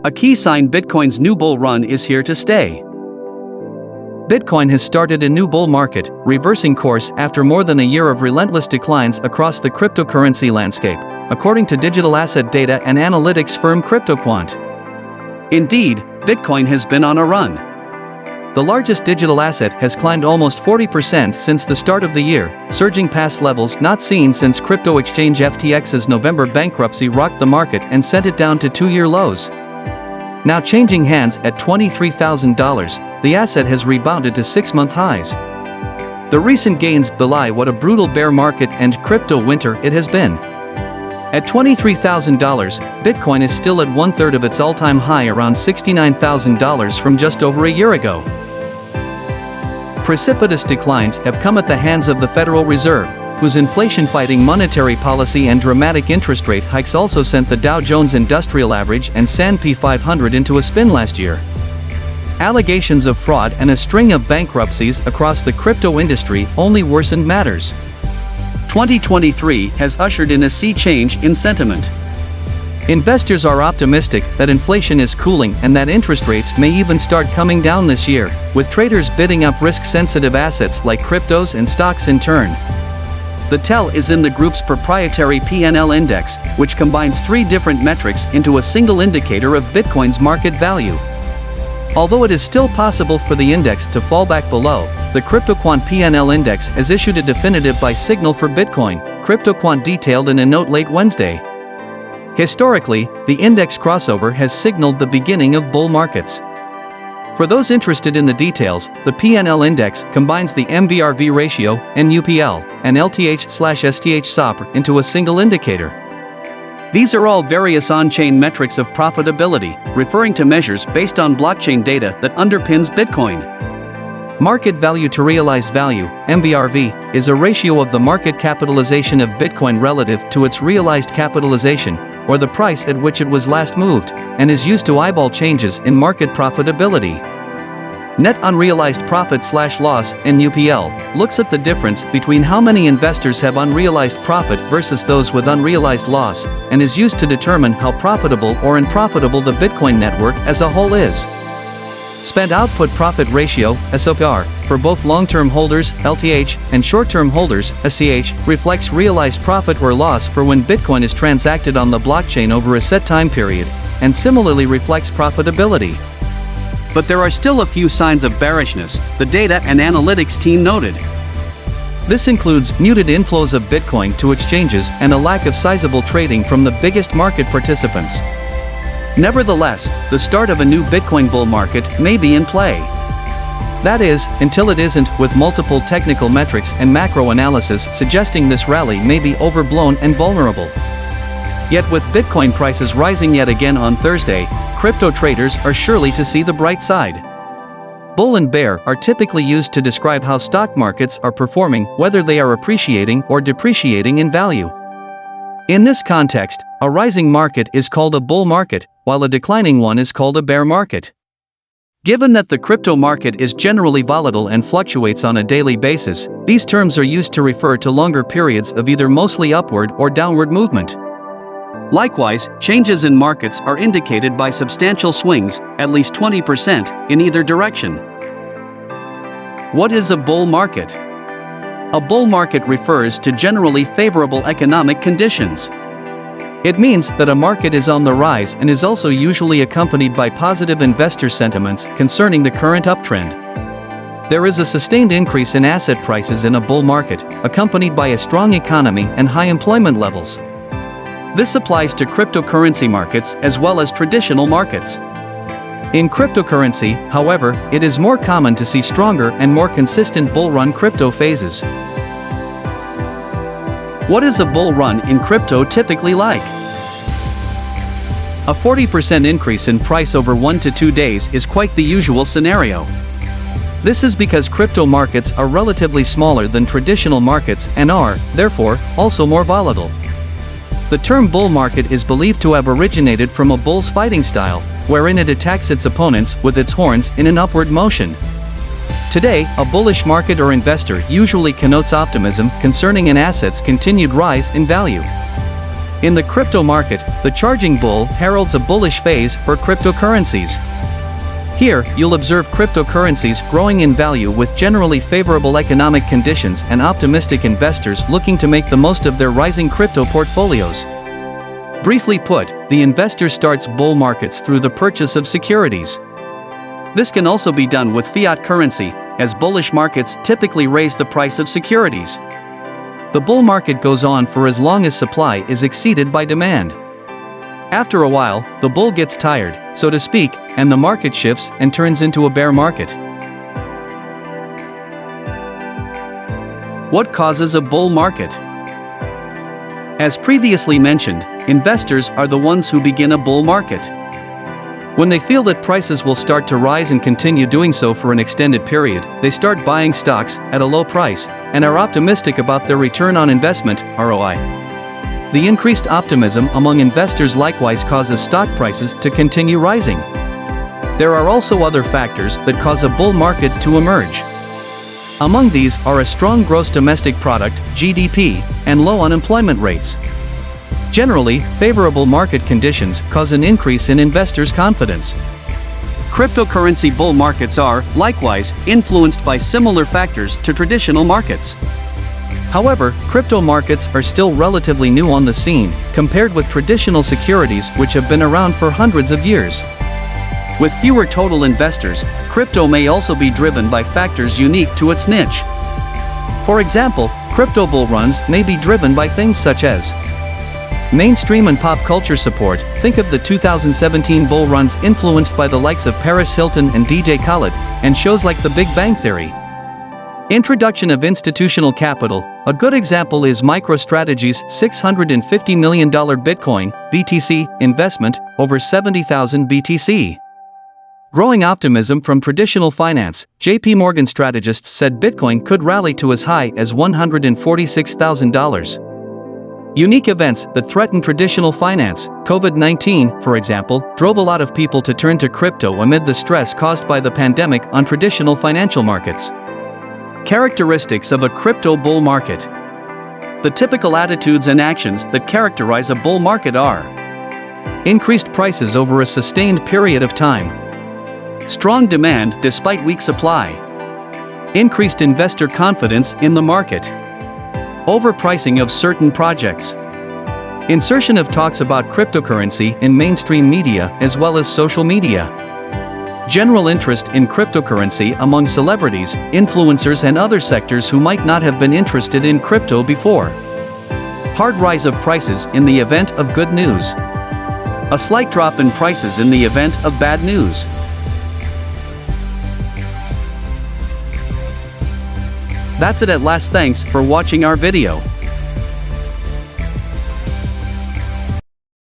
A key sign Bitcoin's new bull run is here to stay. Bitcoin has started a new bull market, reversing course after more than a year of relentless declines across the cryptocurrency landscape, according to digital asset data and analytics firm CryptoQuant. Indeed, Bitcoin has been on a run. The largest digital asset has climbed almost 40% since the start of the year, surging past levels not seen since crypto exchange FTX's November bankruptcy rocked the market and sent it down to two-year lows. Now changing hands at $23,000, the asset has rebounded to 6-month highs. The recent gains belie what a brutal bear market and crypto winter it has been. At $23,000, Bitcoin is still at one-third of its all-time high, around $69,000 from just over a year ago. Precipitous declines have come at the hands of the Federal Reserve, whose inflation-fighting monetary policy and dramatic interest rate hikes also sent the Dow Jones Industrial Average and S&P 500 into a spin last year. Allegations of fraud and a string of bankruptcies across the crypto industry only worsened matters. 2023 has ushered in a sea change in sentiment. Investors are optimistic that inflation is cooling and that interest rates may even start coming down this year, with traders bidding up risk-sensitive assets like cryptos and stocks in turn. The tell is in the group's proprietary P&L index, which combines 3 different metrics into a single indicator of Bitcoin's market value. Although it is still possible for the index to fall back below, the CryptoQuant P&L index has issued a definitive buy signal for Bitcoin, CryptoQuant detailed in a note late Wednesday. Historically, the index crossover has signaled the beginning of bull markets. For those interested in the details, the P&L index combines the MVRV ratio, NUPL, and LTH/STH SOPR into a single indicator. These are all various on-chain metrics of profitability, referring to measures based on blockchain data that underpins Bitcoin. Market value to realized value, MVRV, is a ratio of the market capitalization of Bitcoin relative to its realized capitalization, or the price at which it was last moved, and is used to eyeball changes in market profitability. Net unrealized profit/loss, NUPL, looks at the difference between how many investors have unrealized profit versus those with unrealized loss, and is used to determine how profitable or unprofitable the Bitcoin network as a whole is. Spend output profit ratio, SOPR, for both long-term holders, LTH, and short-term holders, SCH, reflects realized profit or loss for when Bitcoin is transacted on the blockchain over a set time period, and similarly reflects profitability. But there are still a few signs of bearishness, the data and analytics team noted. This includes muted inflows of Bitcoin to exchanges and a lack of sizable trading from the biggest market participants. Nevertheless, the start of a new Bitcoin bull market may be in play. That is, until it isn't, with multiple technical metrics and macro analysis suggesting this rally may be overblown and vulnerable. Yet with Bitcoin prices rising yet again on Thursday, crypto traders are surely to see the bright side. Bull and bear are typically used to describe how stock markets are performing, whether they are appreciating or depreciating in value. In this context, a rising market is called a bull market, while a declining one is called a bear market. Given that the crypto market is generally volatile and fluctuates on a daily basis, these terms are used to refer to longer periods of either mostly upward or downward movement. Likewise, changes in markets are indicated by substantial swings, at least 20%, in either direction. What is a bull market? A bull market refers to generally favorable economic conditions. It means that a market is on the rise and is also usually accompanied by positive investor sentiments concerning the current uptrend. There is a sustained increase in asset prices in a bull market, accompanied by a strong economy and high employment levels. This applies to cryptocurrency markets as well as traditional markets. In cryptocurrency, however, it is more common to see stronger and more consistent bull run crypto phases. What is a bull run in crypto typically like? A 40% increase in price over 1 to 2 days is quite the usual scenario. This is because crypto markets are relatively smaller than traditional markets and are, therefore, also more volatile. The term bull market is believed to have originated from a bull's fighting style, wherein it attacks its opponents with its horns in an upward motion. Today, a bullish market or investor usually connotes optimism concerning an asset's continued rise in value. In the crypto market, the charging bull heralds a bullish phase for cryptocurrencies. Here, you'll observe cryptocurrencies growing in value with generally favorable economic conditions and optimistic investors looking to make the most of their rising crypto portfolios. Briefly put, the investor starts bull markets through the purchase of securities. This can also be done with fiat currency, as bullish markets typically raise the price of securities. The bull market goes on for as long as supply is exceeded by demand. After a while, the bull gets tired, so to speak, and the market shifts and turns into a bear market. What causes a bull market? As previously mentioned, investors are the ones who begin a bull market. When they feel that prices will start to rise and continue doing so for an extended period, they start buying stocks at a low price and are optimistic about their return on investment, ROI. The increased optimism among investors likewise causes stock prices to continue rising. There are also other factors that cause a bull market to emerge. Among these are a strong gross domestic product, GDP, and low unemployment rates. Generally, favorable market conditions cause an increase in investors' confidence. Cryptocurrency bull markets are, likewise, influenced by similar factors to traditional markets. However, crypto markets are still relatively new on the scene, compared with traditional securities which have been around for hundreds of years. With fewer total investors, crypto may also be driven by factors unique to its niche. For example, crypto bull runs may be driven by things such as mainstream and pop culture support. Think of the 2017 bull runs influenced by the likes of Paris Hilton and DJ Khaled, and shows like The Big Bang Theory. Introduction of institutional capital. A good example is MicroStrategy's $650 million Bitcoin, BTC, investment, over 70,000 BTC. Growing optimism from traditional finance. JP Morgan strategists said Bitcoin could rally to as high as $146,000. Unique events that threaten traditional finance. COVID-19, for example, drove a lot of people to turn to crypto amid the stress caused by the pandemic on traditional financial markets. Characteristics of a crypto bull market. The typical attitudes and actions that characterize a bull market are: increased prices over a sustained period of time, strong demand despite weak supply, increased investor confidence in the market, overpricing of certain projects, insertion of talks about cryptocurrency in mainstream media as well as social media, general interest in cryptocurrency among celebrities, influencers and other sectors who might not have been interested in crypto before, hard rise of prices in the event of good news, a slight drop in prices in the event of bad news. That's it at last. Thanks for watching our video.